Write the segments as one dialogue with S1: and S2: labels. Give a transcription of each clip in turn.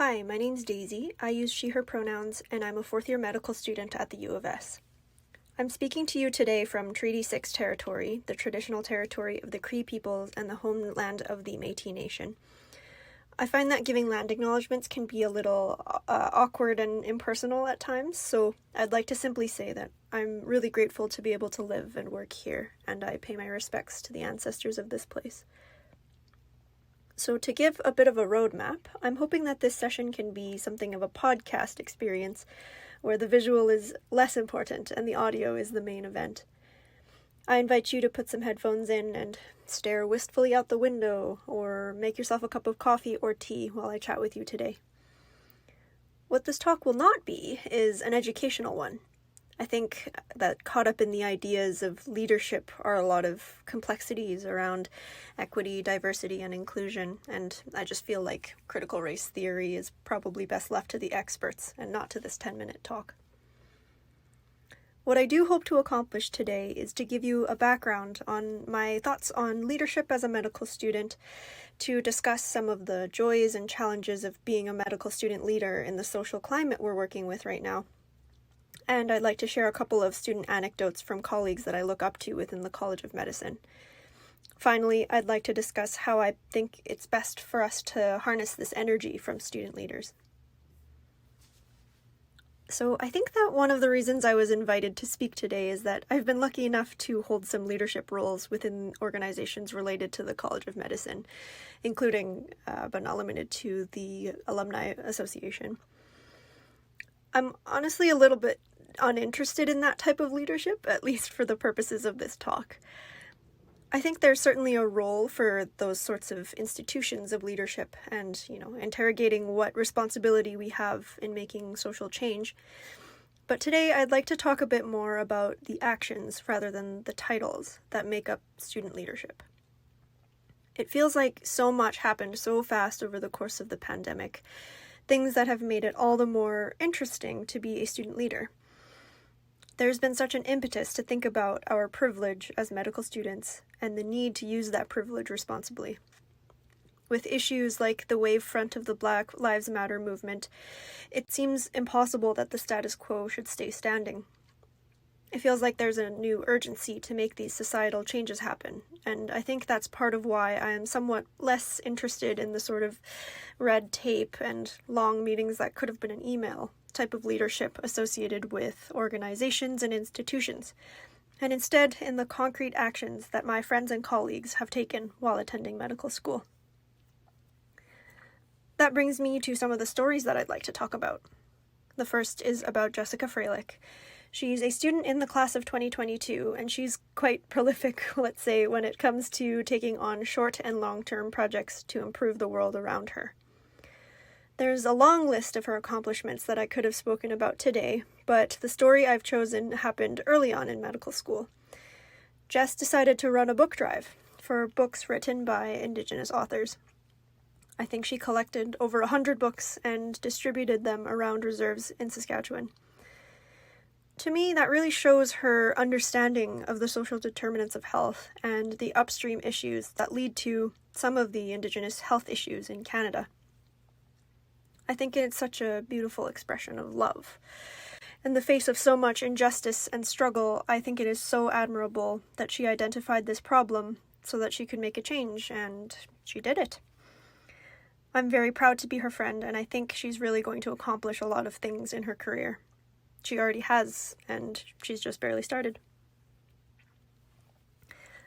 S1: Hi, my name's Daisy. I use she, her pronouns, and I'm a fourth-year medical student at the U of S. I'm speaking to you today from Treaty 6 territory, the traditional territory of the Cree peoples and the homeland of the Métis Nation. I find that giving land acknowledgements can be a little awkward and impersonal at times, so I'd like to simply say that I'm really grateful to be able to live and work here, and I pay my respects to the ancestors of this place. So to give a bit of a roadmap, I'm hoping that this session can be something of a podcast experience where the visual is less important and the audio is the main event. I invite you to put some headphones in and stare wistfully out the window or make yourself a cup of coffee or tea while I chat with you today. What this talk will not be is an educational one. I think that caught up in the ideas of leadership are a lot of complexities around equity, diversity, and inclusion, and I just feel like critical race theory is probably best left to the experts and not to this 10-minute talk. What I do hope to accomplish today is to give you a background on my thoughts on leadership as a medical student, to discuss some of the joys and challenges of being a medical student leader in the social climate we're working with right now. And I'd like to share a couple of student anecdotes from colleagues that I look up to within the College of Medicine. Finally, I'd like to discuss how I think it's best for us to harness this energy from student leaders. So I think that one of the reasons I was invited to speak today is that I've been lucky enough to hold some leadership roles within organizations related to the College of Medicine, including, but not limited to, the Alumni Association. I'm honestly a little bit uninterested in that type of leadership, at least for the purposes of this talk. I think there's certainly a role for those sorts of institutions of leadership and, interrogating what responsibility we have in making social change. But today I'd like to talk a bit more about the actions rather than the titles that make up student leadership. It feels like so much happened so fast over the course of the pandemic, things that have made it all the more interesting to be a student leader. There's been such an impetus to think about our privilege as medical students and the need to use that privilege responsibly. With issues like the wave front of the Black Lives Matter movement, it seems impossible that the status quo should stay standing. It feels like there's a new urgency to make these societal changes happen, and I think that's part of why I am somewhat less interested in the sort of red tape and long meetings that could have been an email type of leadership associated with organizations and institutions, and instead in the concrete actions that my friends and colleagues have taken while attending medical school. That brings me to some of the stories that I'd like to talk about. The first is about Jessica Fralick. She's a student in the class of 2022, and she's quite prolific, let's say, when it comes to taking on short and long-term projects to improve the world around her. There's a long list of her accomplishments that I could have spoken about today, but the story I've chosen happened early on in medical school. Jess decided to run a book drive for books written by Indigenous authors. I think she collected over 100 books and distributed them around reserves in Saskatchewan. To me, that really shows her understanding of the social determinants of health and the upstream issues that lead to some of the Indigenous health issues in Canada. I think it's such a beautiful expression of love. In the face of so much injustice and struggle, I think it is so admirable that she identified this problem so that she could make a change, and she did it. I'm very proud to be her friend, and I think she's really going to accomplish a lot of things in her career. She already has, and she's just barely started.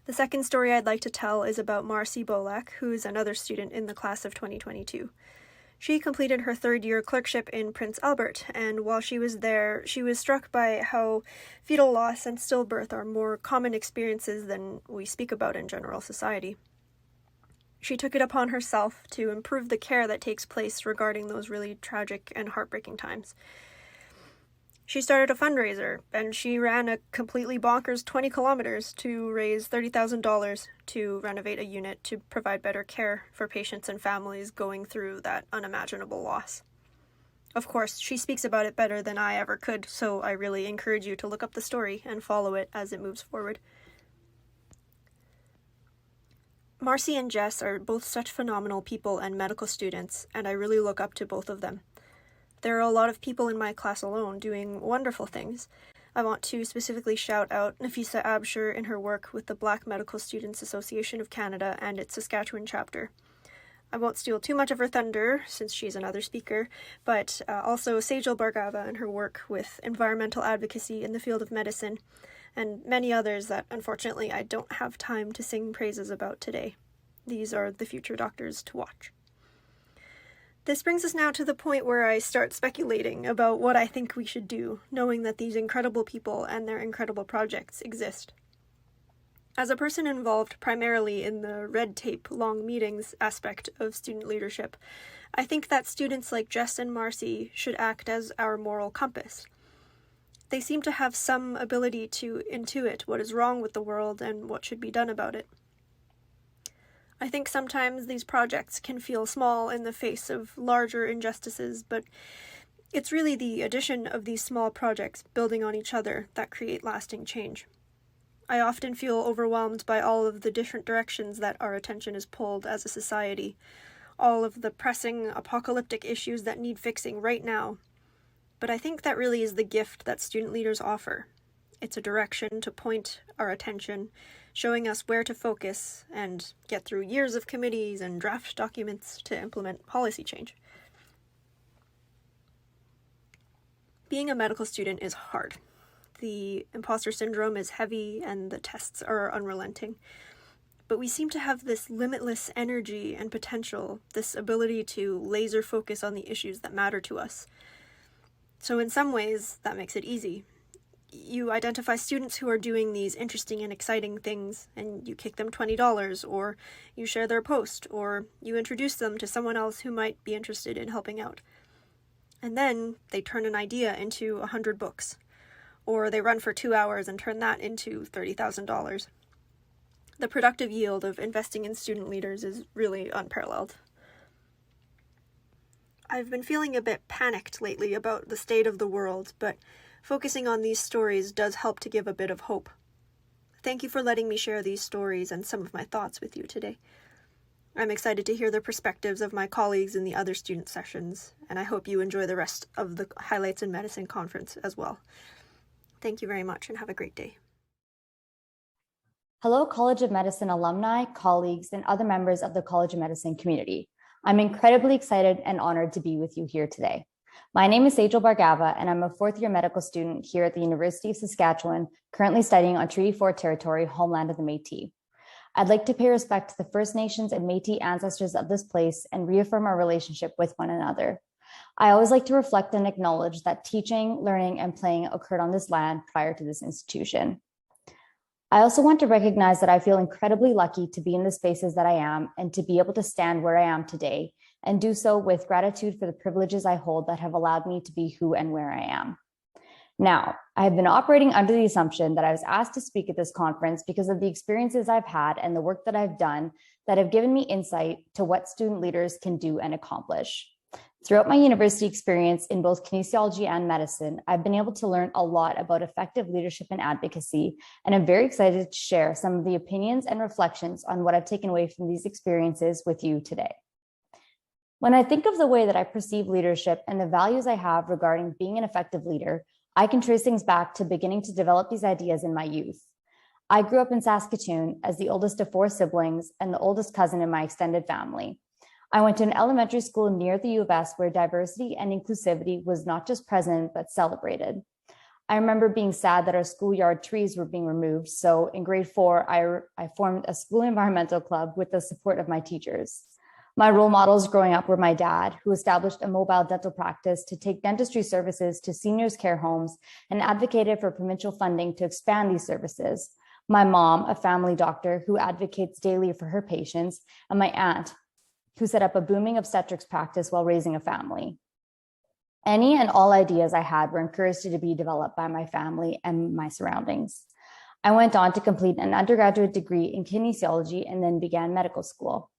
S1: The second story I'd like to tell is about Marcy Bollac, who's another student in the class of 2022. She completed her third-year clerkship in Prince Albert, and while she was there, she was struck by how fetal loss and stillbirth are more common experiences than we speak about in general society. She took it upon herself to improve the care that takes place regarding those really tragic and heartbreaking times. She started a fundraiser, and she ran a completely bonkers 20 kilometers to raise $30,000 to renovate a unit to provide better care for patients and families going through that unimaginable loss. Of course, she speaks about it better than I ever could, so I really encourage you to look up the story and follow it as it moves forward. Marcy and Jess are both such phenomenal people and medical students, and I really look up to both of them. There are a lot of people in my class alone doing wonderful things. I want to specifically shout out Nafisa Abshir in her work with the Black Medical Students Association of Canada and its Saskatchewan chapter. I won't steal too much of her thunder, since she's another speaker, but also Sehjal Bhargava and her work with environmental advocacy in the field of medicine, and many others that, unfortunately, I don't have time to sing praises about today. These are the future doctors to watch. This brings us now to the point where I start speculating about what I think we should do, knowing that these incredible people and their incredible projects exist. As a person involved primarily in the red tape, long meetings aspect of student leadership, I think that students like Jess and Marcy should act as our moral compass. They seem to have some ability to intuit what is wrong with the world and what should be done about it. I think sometimes these projects can feel small in the face of larger injustices, but it's really the addition of these small projects building on each other that create lasting change. I often feel overwhelmed by all of the different directions that our attention is pulled as a society, all of the pressing, apocalyptic issues that need fixing right now. But I think that really is the gift that student leaders offer. It's a direction to point our attention, showing us where to focus and get through years of committees and draft documents to implement policy change. Being a medical student is hard. The imposter syndrome is heavy and the tests are unrelenting. But we seem to have this limitless energy and potential, this ability to laser focus on the issues that matter to us. So in some ways, that makes it easy. You identify students who are doing these interesting and exciting things, and you kick them $20, or you share their post, or you introduce them to someone else who might be interested in helping out. And then they turn an idea into 100 books. Or they run for 2 hours and turn that into $30,000. The productive yield of investing in student leaders is really unparalleled. I've been feeling a bit panicked lately about the state of the world, but focusing on these stories does help to give a bit of hope. Thank you for letting me share these stories and some of my thoughts with you today. I'm excited to hear the perspectives of my colleagues in the other student sessions, and I hope you enjoy the rest of the Highlights in Medicine conference as well. Thank you very much and have a great day.
S2: Hello, College of Medicine alumni, colleagues, and other members of the College of Medicine community. I'm incredibly excited and honored to be with you here today. My name is Sehjal Bargava, and I'm a fourth-year medical student here at the University of Saskatchewan, currently studying on Treaty 4 territory, homeland of the Métis. I'd like to pay respect to the First Nations and Métis ancestors of this place and reaffirm our relationship with one another. I always like to reflect and acknowledge that teaching, learning, and playing occurred on this land prior to this institution. I also want to recognize that I feel incredibly lucky to be in the spaces that I am and to be able to stand where I am today and do so with gratitude for the privileges I hold that have allowed me to be who and where I am. Now, I have been operating under the assumption that I was asked to speak at this conference because of the experiences I've had and the work that I've done that have given me insight to what student leaders can do and accomplish. Throughout my university experience in both kinesiology and medicine, I've been able to learn a lot about effective leadership and advocacy, and I'm very excited to share some of the opinions and reflections on what I've taken away from these experiences with you today. When I think of the way that I perceive leadership and the values I have regarding being an effective leader, I can trace things back to beginning to develop these ideas in my youth. I grew up in Saskatoon as the oldest of 4 siblings and the oldest cousin in my extended family. I went to an elementary school near the USask where diversity and inclusivity was not just present, but celebrated. I remember being sad that our schoolyard trees were being removed. So in grade 4, I formed a school environmental club with the support of my teachers. My role models growing up were my dad, who established a mobile dental practice to take dentistry services to seniors' care homes and advocated for provincial funding to expand these services. My mom, a family doctor who advocates daily for her patients, and my aunt, who set up a booming obstetrics practice while raising a family. Any and all ideas I had were encouraged to be developed by my family and my surroundings. I went on to complete an undergraduate degree in kinesiology and then began medical school.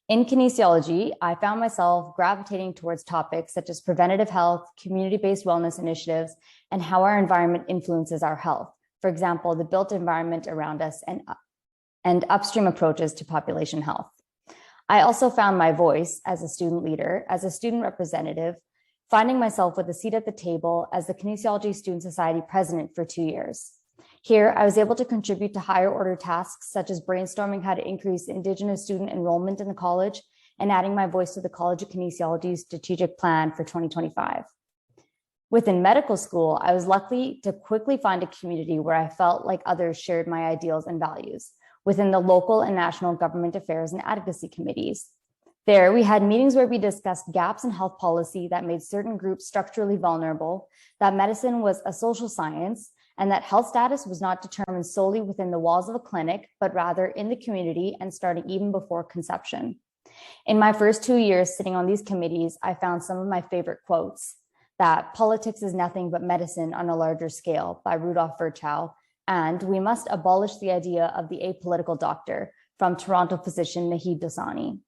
S2: In kinesiology, I found myself gravitating towards topics such as preventative health, community-based wellness initiatives, and how our environment influences our health. For example, the built environment around us and and upstream approaches to population health. I also found my voice as a student leader, as a student representative, finding myself with a seat at the table as the Kinesiology Student Society president for 2 years. Here, I was able to contribute to higher order tasks such as brainstorming how to increase Indigenous student enrollment in the college and adding my voice to the College of Kinesiology's strategic plan for 2025. Within medical school, I was lucky to quickly find a community where I felt like others shared my ideals and values within the local and national government affairs and advocacy committees. There, we had meetings where we discussed gaps in health policy that made certain groups structurally vulnerable, that medicine was a social science, and that health status was not determined solely within the walls of a clinic, but rather in the community and starting even before conception. In my first 2 years sitting on these committees, I found some of my favorite quotes, that politics is nothing but medicine on a larger scale by Rudolph Virchow, and we must abolish the idea of the apolitical doctor from Toronto physician Naheed Dosani.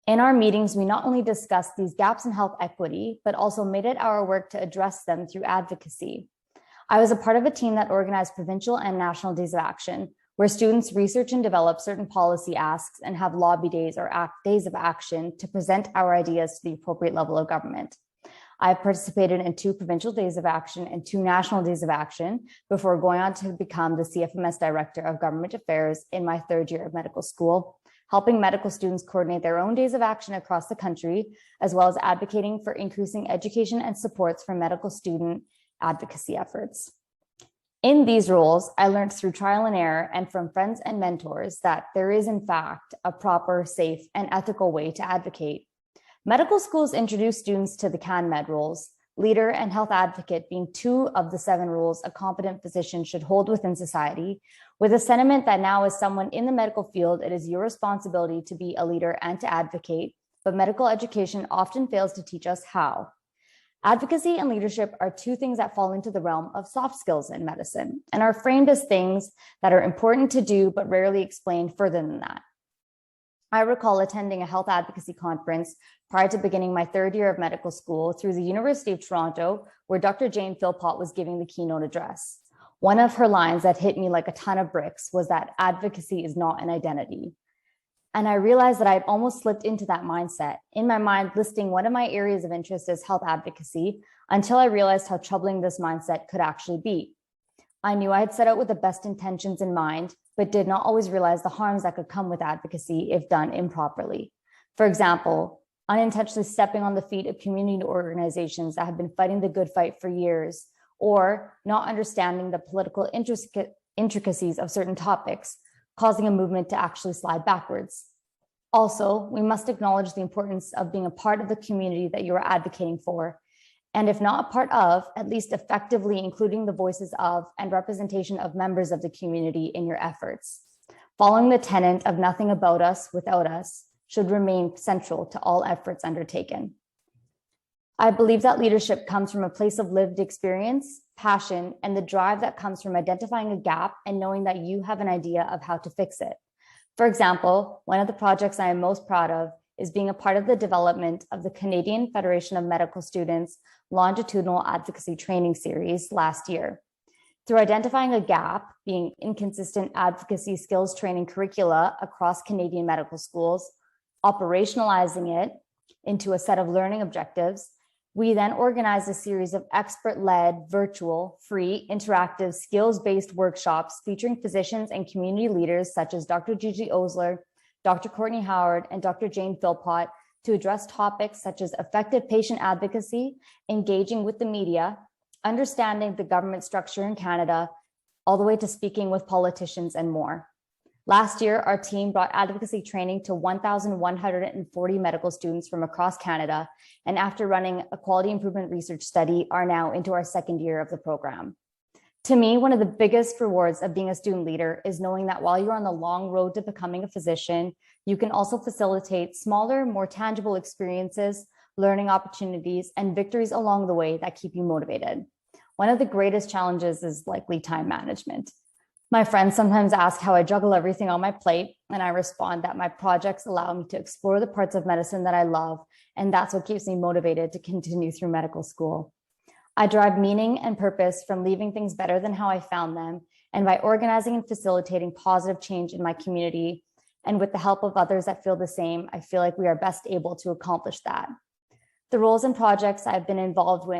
S2: In our meetings, we not only discussed these gaps in health equity, but also made it our work to address them through advocacy. I was a part of a team that organized provincial and national days of action, where students research and develop certain policy asks and have lobby days or days of action to present our ideas to the appropriate level of government. I participated in 2 provincial days of action and 2 national days of action before going on to become the CFMS Director of Government Affairs in my 3rd year of medical school, helping medical students coordinate their own days of action across the country, as well as advocating for increasing education and supports for medical student advocacy efforts. In these roles, I learned through trial and error and from friends and mentors that there is, in fact, a proper, safe, and ethical way to advocate. Medical schools introduce students to the CanMed roles, leader and health advocate being 2 of the 7 roles a competent physician should hold within society, with a sentiment that now as someone in the medical field, it is your responsibility to be a leader and to advocate, but medical education often fails to teach us how. Advocacy and leadership are 2 things that fall into the realm of soft skills in medicine and are framed as things that are important to do, but rarely explained further than that. I recall attending a health advocacy conference prior to beginning my 3rd year of medical school through the University of Toronto, where Dr. Jane Philpott was giving the keynote address. One of her lines that hit me like a ton of bricks was that advocacy is not an identity. And I realized that I had almost slipped into that mindset, in my mind listing one of my areas of interest as health advocacy, until I realized how troubling this mindset could actually be. I knew I had set out with the best intentions in mind, but did not always realize the harms that could come with advocacy if done improperly. For example, unintentionally stepping on the feet of community organizations that have been fighting the good fight for years, or not understanding the political intricacies of certain topics, causing a movement to actually slide backwards. Also, we must acknowledge the importance of being a part of the community that you are advocating for, and if not a part of, at least effectively including the voices of and representation of members of the community in your efforts. Following the tenet of nothing about us without us should remain central to all efforts undertaken. I believe that leadership comes from a place of lived experience, passion, and the drive that comes from identifying a gap and knowing that you have an idea of how to fix it. For example, one of the projects I am most proud of is being a part of the development of the Canadian Federation of Medical Students longitudinal advocacy training series last year. Through identifying a gap, being inconsistent advocacy skills training curricula across Canadian medical schools, operationalizing it into a set of learning objectives, we then organized a series of expert-led, virtual, free, interactive, skills-based workshops featuring physicians and community leaders such as Dr. Gigi Osler, Dr. Courtney Howard, and Dr. Jane Philpott to address topics such as effective patient advocacy, engaging with the media, understanding the government structure in Canada, all the way to speaking with politicians and more. Last year, our team brought advocacy training to 1,140 medical students from across Canada, and after running a quality improvement research study, are now into our 2nd year of the program. To me, one of the biggest rewards of being a student leader is knowing that while you're on the long road to becoming a physician, you can also facilitate smaller, more tangible experiences, learning opportunities, and victories along the way that keep you motivated. One of the greatest challenges is likely time management. My friends sometimes ask how I juggle everything on my plate, and I respond that my projects allow me to explore the parts of medicine that I love, and that's what keeps me motivated to continue through medical school. I derive meaning and purpose from leaving things better than how I found them, And by organizing and facilitating positive change in my community, and with the help of others that feel the same, I feel like we are best able to accomplish that. The roles and projects I have been involved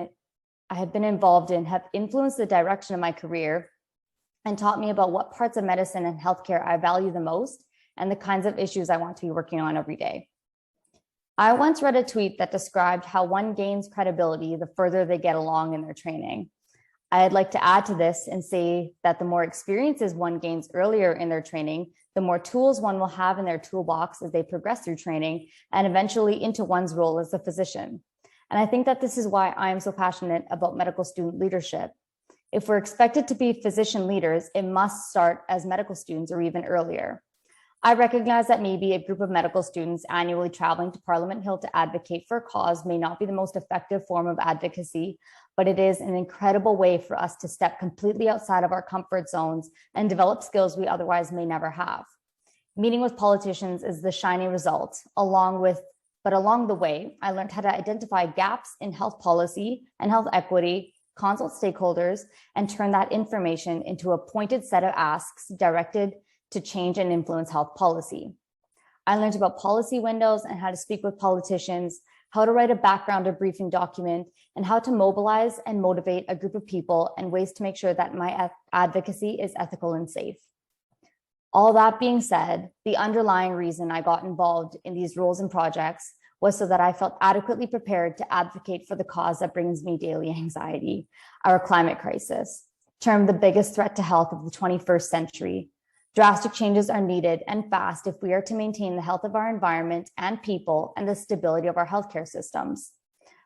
S2: in have influenced the direction of my career and taught me about what parts of medicine and healthcare I value the most and the kinds of issues I want to be working on every day. I once read a tweet that described how one gains credibility the further they get along in their training. I'd like to add to this and say that the more experiences one gains earlier in their training, the more tools one will have in their toolbox as they progress through training and eventually into one's role as a physician. And I think that this is why I am so passionate about medical student leadership. If we're expected to be physician leaders, it must start as medical students or even earlier. I recognize that maybe a group of medical students annually traveling to Parliament Hill to advocate for a cause may not be the most effective form of advocacy, but it is an incredible way for us to step completely outside of our comfort zones and develop skills we otherwise may never have. Meeting with politicians is the shiny result, but along the way, I learned how to identify gaps in health policy and health equity, consult stakeholders, and turn that information into a pointed set of asks directed to change and influence health policy. I learned about policy windows and how to speak with politicians, how to write a background or briefing document, and how to mobilize and motivate a group of people and ways to make sure that my advocacy is ethical and safe. All that being said, the underlying reason I got involved in these roles and projects was so that I felt adequately prepared to advocate for the cause that brings me daily anxiety, our climate crisis, termed the biggest threat to health of the 21st century. Drastic changes are needed and fast if we are to maintain the health of our environment and people and the stability of our healthcare systems.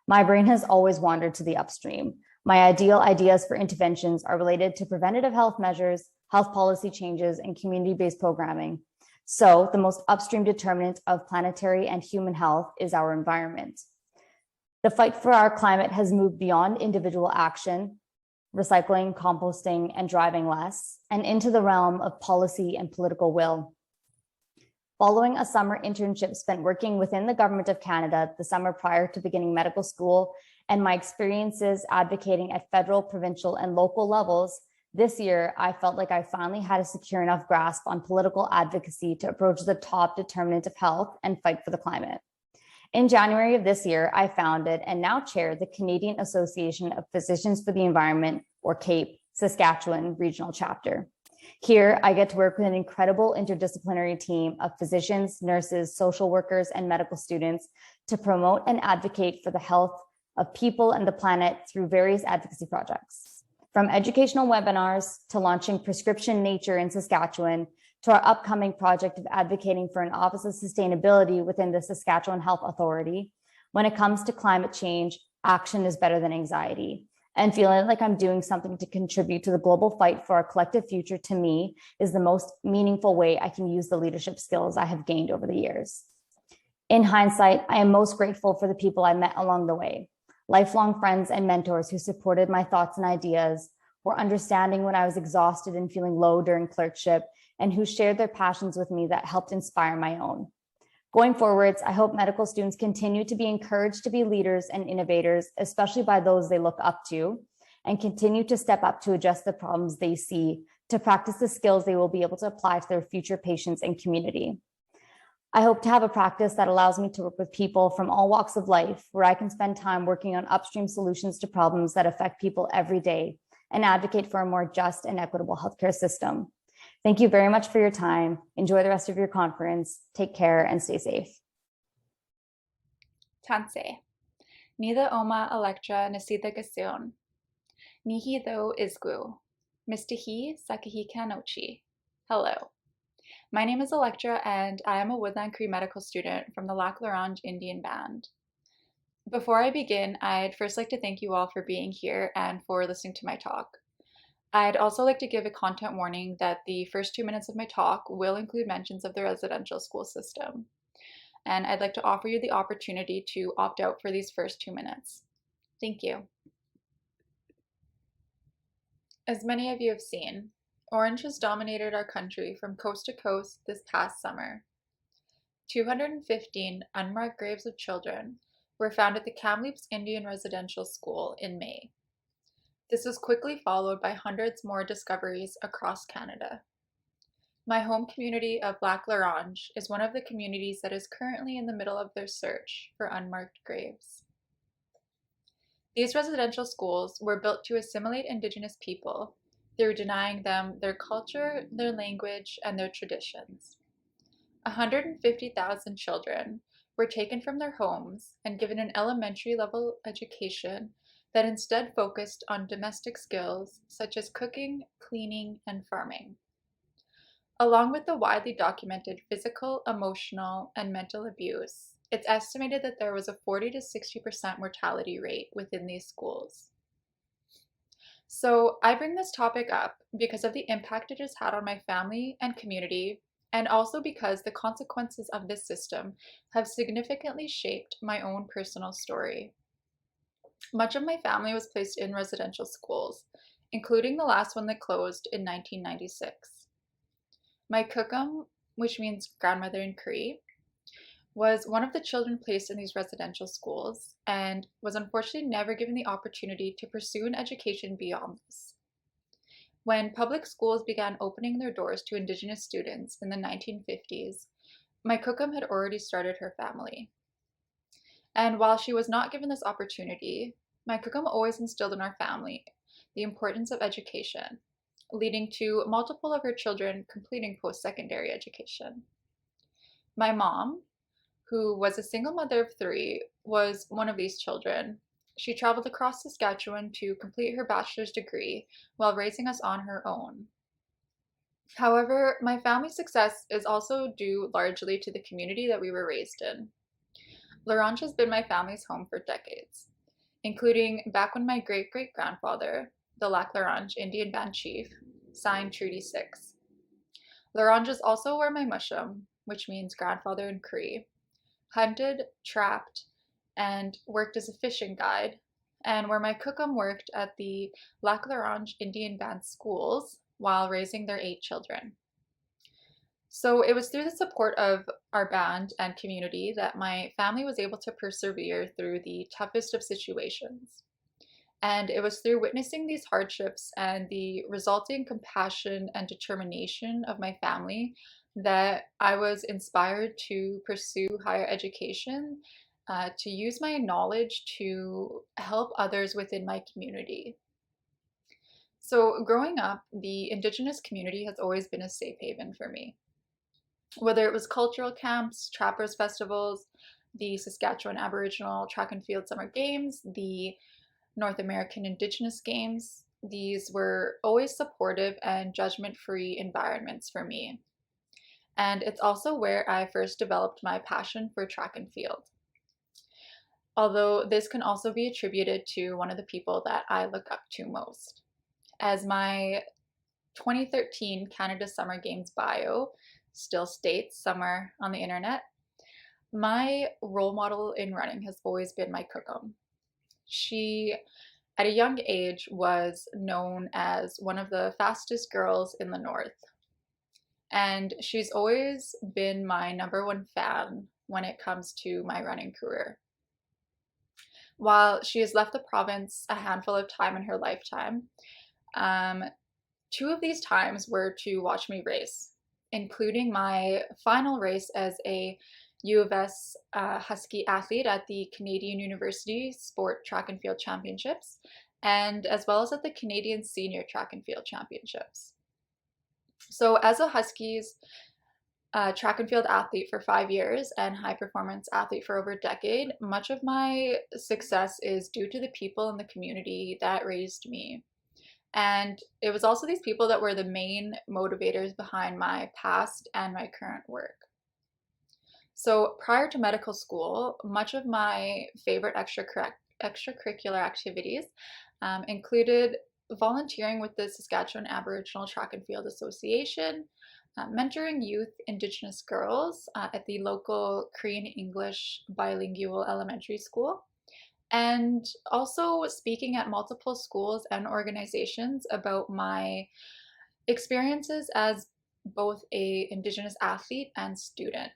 S2: My brain has always wandered to the upstream. My ideal ideas for interventions are related to preventative health measures, health policy changes, and community-based programming. So the most upstream determinant of planetary and human health is our environment. The fight for our climate has moved beyond individual action, recycling, composting, and driving less, and into the realm of policy and political will. Following a summer internship spent working within the Government of Canada the summer prior to beginning medical school, and my experiences advocating at federal, provincial, and local levels, this year, I felt like I finally had a secure enough grasp on political advocacy to approach the top determinant of health and fight for the climate. In January of this year, I founded and now chair the Canadian Association of Physicians for the Environment, or CAPE, Saskatchewan Regional Chapter. Here, I get to work with an incredible interdisciplinary team of physicians, nurses, social workers, and medical students to promote and advocate for the health of people and the planet through various advocacy projects. From educational webinars to launching Prescription Nature in Saskatchewan, to our upcoming project of advocating for an Office of Sustainability within the Saskatchewan Health Authority. When it comes to climate change, action is better than anxiety. And feeling like I'm doing something to contribute to the global fight for our collective future, to me, is the most meaningful way I can use the leadership skills I have gained over the years. In hindsight, I am most grateful for the people I met along the way. Lifelong friends and mentors who supported my thoughts and ideas, were understanding when I was exhausted and feeling low during clerkship, and who shared their passions with me that helped inspire my own. Going forwards, I hope medical students continue to be encouraged to be leaders and innovators, especially by those they look up to, and continue to step up to address the problems they see, to practice the skills they will be able to apply to their future patients and community. I hope to have a practice that allows me to work with people from all walks of life, where I can spend time working on upstream solutions to problems that affect people every day and advocate for a more just and equitable healthcare system. Thank you very much for your time. Enjoy the rest of your conference. Take care and stay safe.
S3: Tanse. Nida Oma Elektra Nasida Gasion. Nihi tho Isgu. Mistahi Sakahi Kanochi. Hello. My name is Elektra, and I am a Woodland Cree medical student from the Lac La Ronge Indian Band. Before I begin, I'd first like to thank you all for being here and for listening to my talk. I'd also like to give a content warning that the first 2 minutes of my talk will include mentions of the residential school system. And I'd like to offer you the opportunity to opt out for these first 2 minutes. Thank you. As many of you have seen, orange has dominated our country from coast to coast this past summer. 215 unmarked graves of children were found at the Kamloops Indian Residential School in May. This was quickly followed by hundreds more discoveries across Canada. My home community of Laxdal is one of the communities that is currently in the middle of their search for unmarked graves. These residential schools were built to assimilate Indigenous people through denying them their culture, their language, and their traditions. 150,000 children were taken from their homes and given an elementary level education that instead focused on domestic skills such as cooking, cleaning, and farming. Along with the widely documented physical, emotional, and mental abuse, it's estimated that there was a 40 to 60% mortality rate within these schools. So I bring this topic up because of the impact it has had on my family and community, and also because the consequences of this system have significantly shaped my own personal story. Much of my family was placed in residential schools, including the last one that closed in 1996. My kukum, which means grandmother in Cree, was one of the children placed in these residential schools and was unfortunately never given the opportunity to pursue an education beyond this. When public schools began opening their doors to Indigenous students in the 1950s, my kukum had already started her family. And while she was not given this opportunity, my kukum always instilled in our family the importance of education, leading to multiple of her children completing post-secondary education. My mom, who was a single mother of 3, was one of these children. She traveled across Saskatchewan to complete her bachelor's degree while raising us on her own. However, my family's success is also due largely to the community that we were raised in. Ronge has been my family's home for decades, including back when my great-great-grandfather, the Laxdal Indian Band chief, signed Treaty 6. Ronge is also where my mushum, which means grandfather in Cree, hunted, trapped, and worked as a fishing guide, and where my kukum worked at the Laxdal Indian Band schools while raising their 8 children. So it was through the support of our band and community that my family was able to persevere through the toughest of situations. And it was through witnessing these hardships and the resulting compassion and determination of my family that I was inspired to pursue higher education, to use my knowledge to help others within my community. So growing up, the Indigenous community has always been a safe haven for me. Whether it was cultural camps, trappers festivals, the Saskatchewan Aboriginal Track and Field Summer Games, the North American Indigenous Games, these were always supportive and judgment-free environments for me. And it's also where I first developed my passion for track and field. Although this can also be attributed to one of the people that I look up to most. As my 2013 Canada Summer Games bio still states somewhere on the internet, my role model in running has always been my kukum. She, at a young age, was known as one of the fastest girls in the North. And she's always been my #1 fan when it comes to my running career. While she has left the province a handful of times in her lifetime, 2 of these times were to watch me race, including my final race as a U of S Husky athlete at the Canadian University Sport Track and Field Championships, and as well as at the Canadian Senior Track and Field Championships. So as a Huskies track and field athlete for 5 years and high performance athlete for over a decade, much of my success is due to the people in the community that raised me. And it was also these people that were the main motivators behind my past and my current work. So prior to medical school, much of my favorite extracurricular activities included volunteering with the Saskatchewan Aboriginal Track and Field Association, mentoring youth Indigenous girls at the local Cree and English bilingual elementary school, and also speaking at multiple schools and organizations about my experiences as both an Indigenous athlete and student.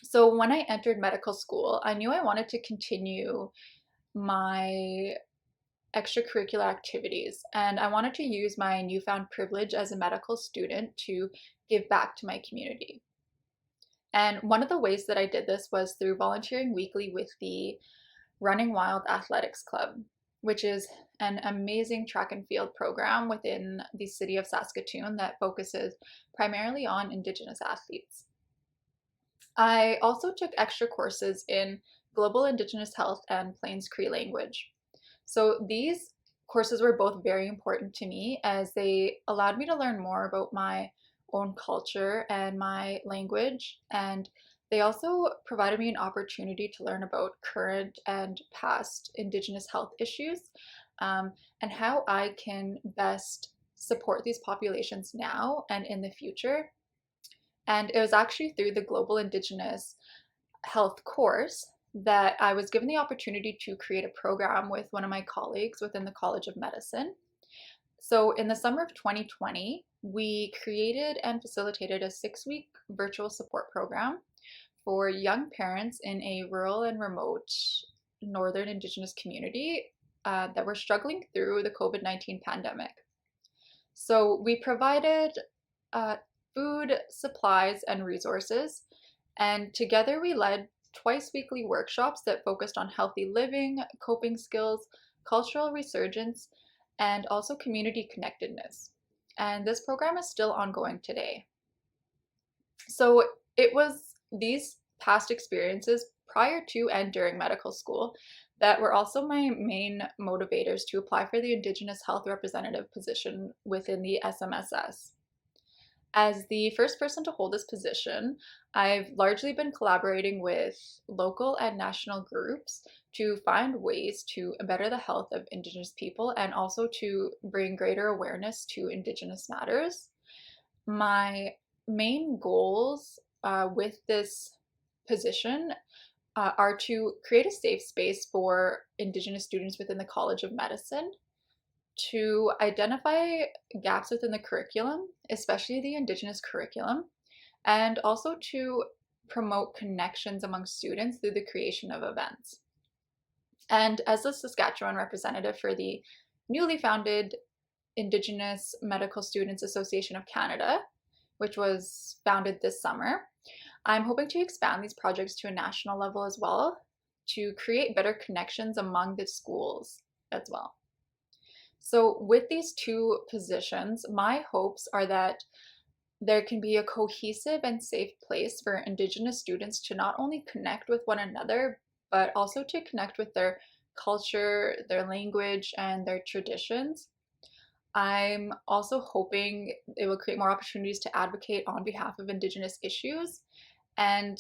S3: So when I entered medical school, I knew I wanted to continue my extracurricular activities, and I wanted to use my newfound privilege as a medical student to give back to my community. And one of the ways that I did this was through volunteering weekly with the Running Wild Athletics Club, which is an amazing track and field program within the city of Saskatoon that focuses primarily on Indigenous athletes. I also took extra courses in Global Indigenous Health and Plains Cree language. So these courses were both very important to me as they allowed me to learn more about my own culture and my language, and they also provided me an opportunity to learn about current and past Indigenous health issues, and how I can best support these populations now and in the future. And it was actually through the Global Indigenous Health course that I was given the opportunity to create a program with one of my colleagues within the College of Medicine. So in the summer of 2020, we created and facilitated a 6-week virtual support program for young parents in a rural and remote northern Indigenous community that were struggling through the COVID-19 pandemic. So we provided food, supplies, and resources, and together we led twice weekly workshops that focused on healthy living, coping skills, cultural resurgence, and also community connectedness. And this program is still ongoing today. So it was these past experiences prior to and during medical school that were also my main motivators to apply for the Indigenous Health Representative position within the SMSS. As the first person to hold this position, I've largely been collaborating with local and national groups to find ways to better the health of Indigenous people and also to bring greater awareness to Indigenous matters. My main goals with this position are to create a safe space for Indigenous students within the College of Medicine, to identify gaps within the curriculum, especially the Indigenous curriculum, and also to promote connections among students through the creation of events. And as a Saskatchewan representative for the newly founded Indigenous Medical Students Association of Canada, which was founded this summer, I'm hoping to expand these projects to a national level as well, to create better connections among the schools as well. So with these two positions, my hopes are that there can be a cohesive and safe place for Indigenous students to not only connect with one another, but also to connect with their culture, their language, and their traditions. I'm also hoping it will create more opportunities to advocate on behalf of Indigenous issues, and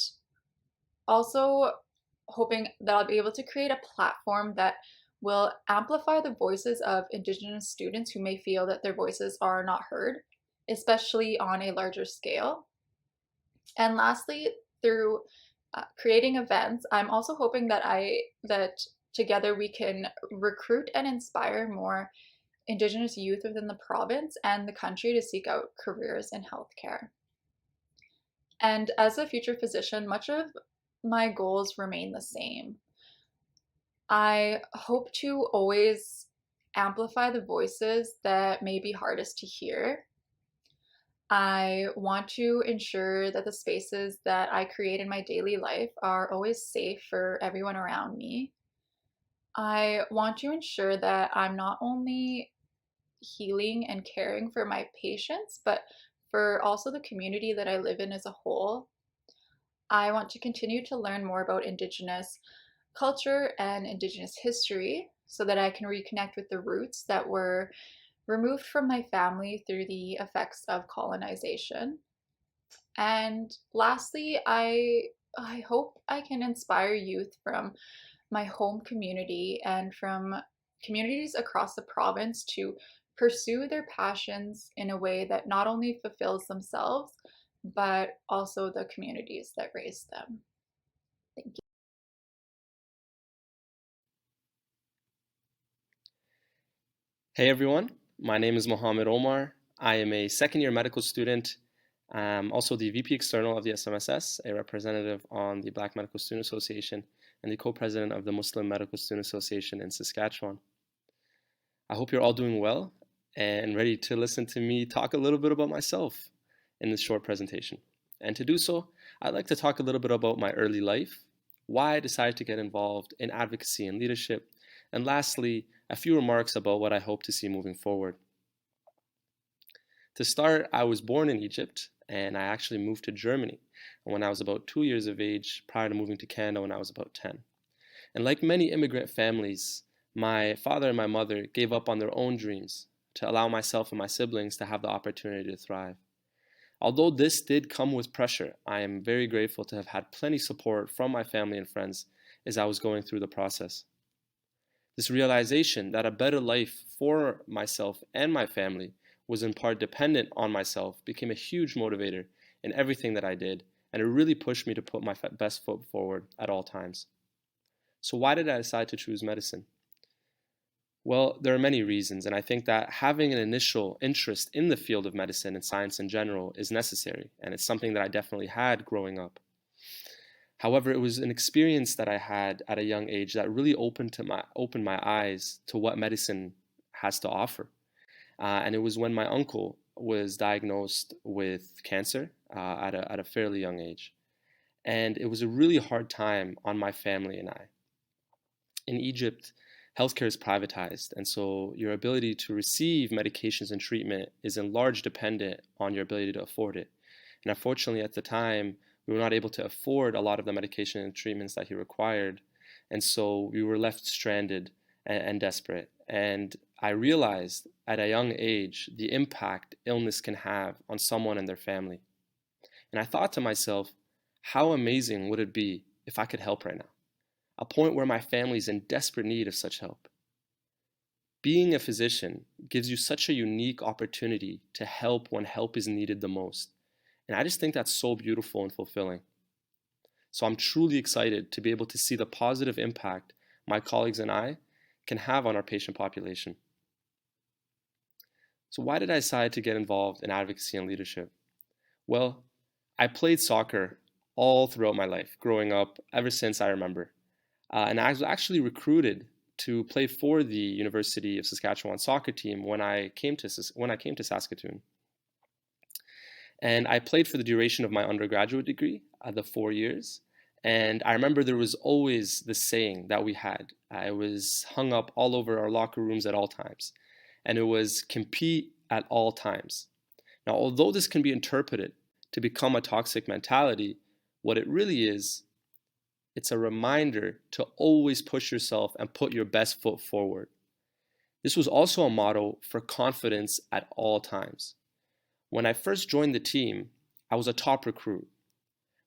S3: also hoping that I'll be able to create a platform that will amplify the voices of Indigenous students who may feel that their voices are not heard, especially on a larger scale. And lastly, through creating events, I'm also hoping that together we can recruit and inspire more Indigenous youth within the province and the country to seek out careers in healthcare. And as a future physician, much of my goals remain the same. I hope to always amplify the voices that may be hardest to hear. I want to ensure that the spaces that I create in my daily life are always safe for everyone around me. I want to ensure that I'm not only healing and caring for my patients, but for also the community that I live in as a whole. I want to continue to learn more about Indigenous culture and Indigenous history so that I can reconnect with the roots that were removed from my family through the effects of colonization. And lastly, I hope I can inspire youth from my home community and from communities across the province to pursue their passions in a way that not only fulfills themselves, but also the communities that raise them. Thank you.
S4: Hey everyone, my name is Mohammed Omar. I am a second-year medical student. I'm also the VP External of the SMSS, a representative on the Black Medical Student Association, and the co-president of the Muslim Medical Student Association in Saskatchewan. I hope you're all doing well and ready to listen to me talk a little bit about myself in this short presentation. And to do so, I'd like to talk a little bit about my early life, why I decided to get involved in advocacy and leadership, and lastly, a few remarks about what I hope to see moving forward. To start, I was born in Egypt, and I actually moved to Germany when I was about 2 years of age, prior to moving to Canada when I was about 10. And like many immigrant families, my father and my mother gave up on their own dreams to allow myself and my siblings to have the opportunity to thrive. Although this did come with pressure, I am very grateful to have had plenty support from my family and friends as I was going through the process. This realization that a better life for myself and my family was in part dependent on myself became a huge motivator in everything that I did, and it really pushed me to put my best foot forward at all times. So why did I decide to choose medicine? Well, there are many reasons, and I think that having an initial interest in the field of medicine and science in general is necessary, and it's something that I definitely had growing up. However, it was an experience that I had at a young age that really opened my eyes to what medicine has to offer. And it was when my uncle was diagnosed with cancer at a fairly young age. And it was a really hard time on my family and I. In Egypt, healthcare is privatized, and so your ability to receive medications and treatment is in large dependent on your ability to afford it. And unfortunately, at the time, we were not able to afford a lot of the medication and treatments that he required, and so we were left stranded and desperate. And I realized at a young age the impact illness can have on someone and their family. And I thought to myself, how amazing would it be if I could help right now? A point where my family is in desperate need of such help. Being a physician gives you such a unique opportunity to help when help is needed the most. And I just think that's so beautiful and fulfilling. So I'm truly excited to be able to see the positive impact my colleagues and I can have on our patient population. So why did I decide to get involved in advocacy and leadership? Well, I played soccer all throughout my life, growing up, ever since I remember. And I was actually recruited to play for the University of Saskatchewan soccer team when I came to Saskatoon. And I played for the duration of my undergraduate degree, the 4 years. And I remember there was always this saying that we had. It was hung up all over our locker rooms at all times. And it was compete at all times. Now, although this can be interpreted to become a toxic mentality, what it really is, it's a reminder to always push yourself and put your best foot forward. This was also a motto for confidence at all times. When I first joined the team, I was a top recruit,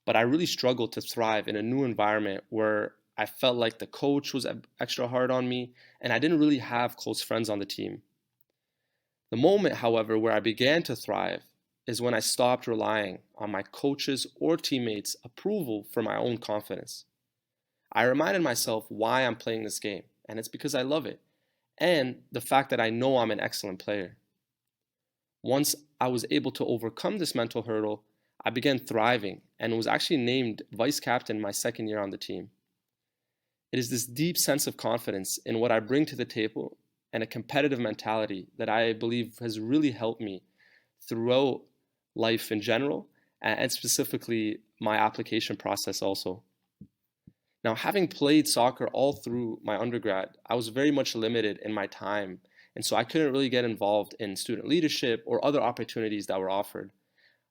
S4: but I really struggled to thrive in a new environment where I felt like the coach was extra hard on me, and I didn't really have close friends on the team. The moment, however, where I began to thrive is when I stopped relying on my coaches' or teammates' approval for my own confidence. I reminded myself why I'm playing this game, and it's because I love it, and the fact that I know I'm an excellent player. Once I was able to overcome this mental hurdle, I began thriving and was actually named vice captain my second year on the team. It is this deep sense of confidence in what I bring to the table and a competitive mentality that I believe has really helped me throughout life in general, and specifically my application process also. Now, having played soccer all through my undergrad, I was very much limited in my time, and so I couldn't really get involved in student leadership or other opportunities that were offered.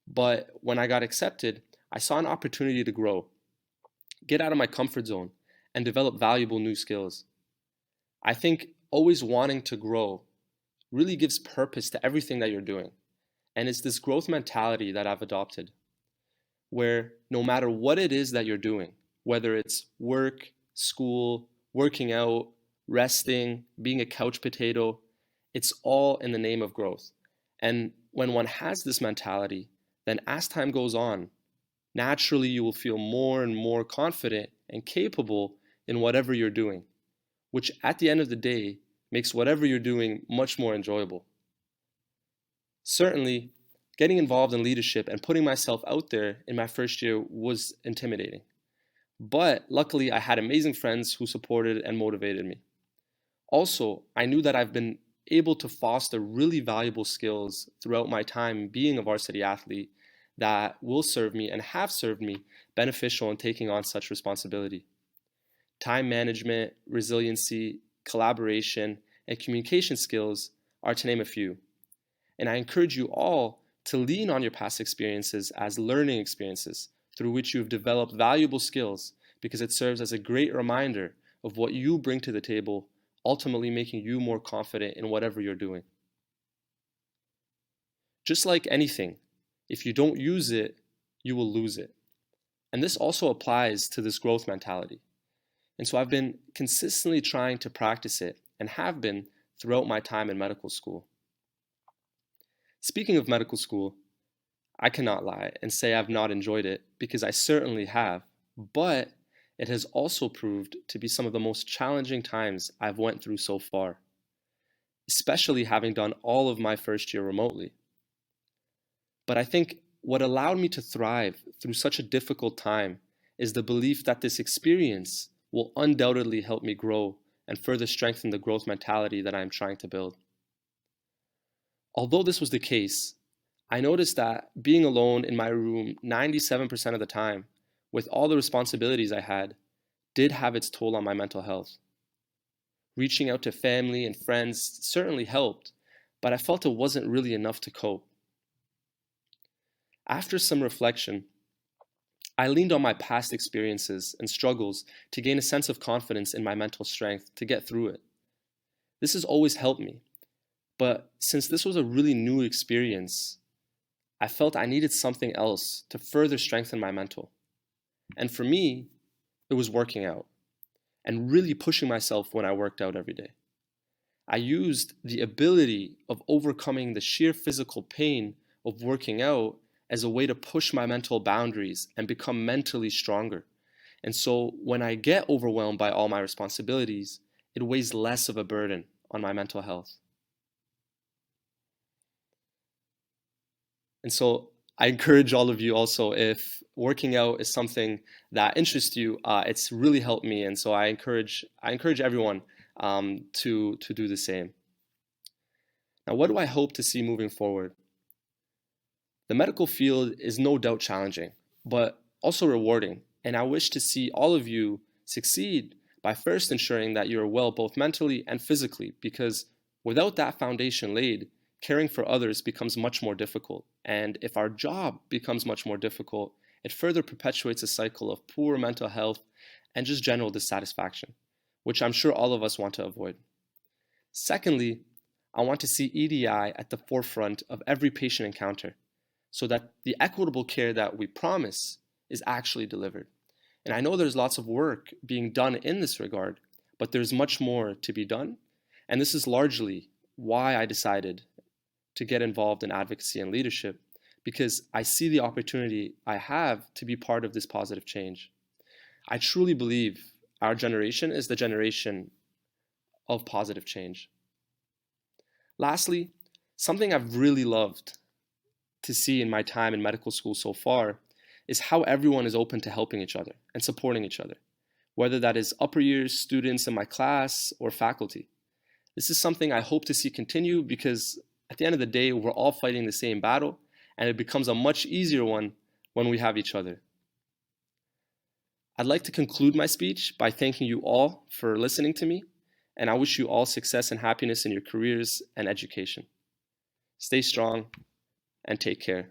S4: But when I got accepted, I saw an opportunity to grow, get out of my comfort zone, and develop valuable new skills. I think always wanting to grow really gives purpose to everything that you're doing, and it's this growth mentality that I've adopted, where no matter what it is that you're doing, whether it's work, school, working out, resting, being a couch potato, it's all in the name of growth. And when one has this mentality, then as time goes on, naturally you will feel more and more confident and capable in whatever you're doing, which at the end of the day makes whatever you're doing much more enjoyable. Certainly, getting involved in leadership and putting myself out there in my first year was intimidating. But luckily, I had amazing friends who supported and motivated me. Also, I knew that I've been able to foster really valuable skills throughout my time being a varsity athlete that will serve me and have served me beneficial in taking on such responsibility. Time management, resiliency, collaboration, and communication skills are to name a few. And I encourage you all to lean on your past experiences as learning experiences through which you've developed valuable skills, because it serves as a great reminder of what you bring to the table, ultimately making you more confident in whatever you're doing. Just like anything, if you don't use it, you will lose it. And this also applies to this growth mentality. And so I've been consistently trying to practice it, and have been throughout my time in medical school. Speaking of medical school, I cannot lie and say I've not enjoyed it, because I certainly have, but it has also proved to be some of the most challenging times I've went through so far, especially having done all of my first year remotely. But I think what allowed me to thrive through such a difficult time is the belief that this experience will undoubtedly help me grow and further strengthen the growth mentality that I am trying to build. Although this was the case, I noticed that being alone in my room 97% of the time, with all the responsibilities I had, did have its toll on my mental health. Reaching out to family and friends certainly helped, but I felt it wasn't really enough to cope. After some reflection, I leaned on my past experiences and struggles to gain a sense of confidence in my mental strength to get through it. This has always helped me, but since this was a really new experience, I felt I needed something else to further strengthen my mental. And for me, it was working out and really pushing myself when I worked out every day. I used the ability of overcoming the sheer physical pain of working out as a way to push my mental boundaries and become mentally stronger. And so when I get overwhelmed by all my responsibilities, it weighs less of a burden on my mental health. And so I encourage all of you also, if working out is something that interests you, it's really helped me. And so I encourage everyone to do the same. Now, what do I hope to see moving forward? The medical field is no doubt challenging, but also rewarding, and I wish to see all of you succeed by first ensuring that you're well both mentally and physically, because without that foundation laid, caring for others becomes much more difficult, and if our job becomes much more difficult, it further perpetuates a cycle of poor mental health and just general dissatisfaction, which I'm sure all of us want to avoid. Secondly, I want to see EDI at the forefront of every patient encounter, so that the equitable care that we promise is actually delivered. And I know there's lots of work being done in this regard, but there's much more to be done. And this is largely why I decided to get involved in advocacy and leadership, because I see the opportunity I have to be part of this positive change. I truly believe our generation is the generation of positive change. Lastly, something I've really loved to see in my time in medical school so far is how everyone is open to helping each other and supporting each other, whether that is upper years students in my class or faculty. This is something I hope to see continue, because at the end of the day, we're all fighting the same battle, and it becomes a much easier one when we have each other. I'd like to conclude my speech by thanking you all for listening to me, and I wish you all success and happiness in your careers and education. Stay strong and take care.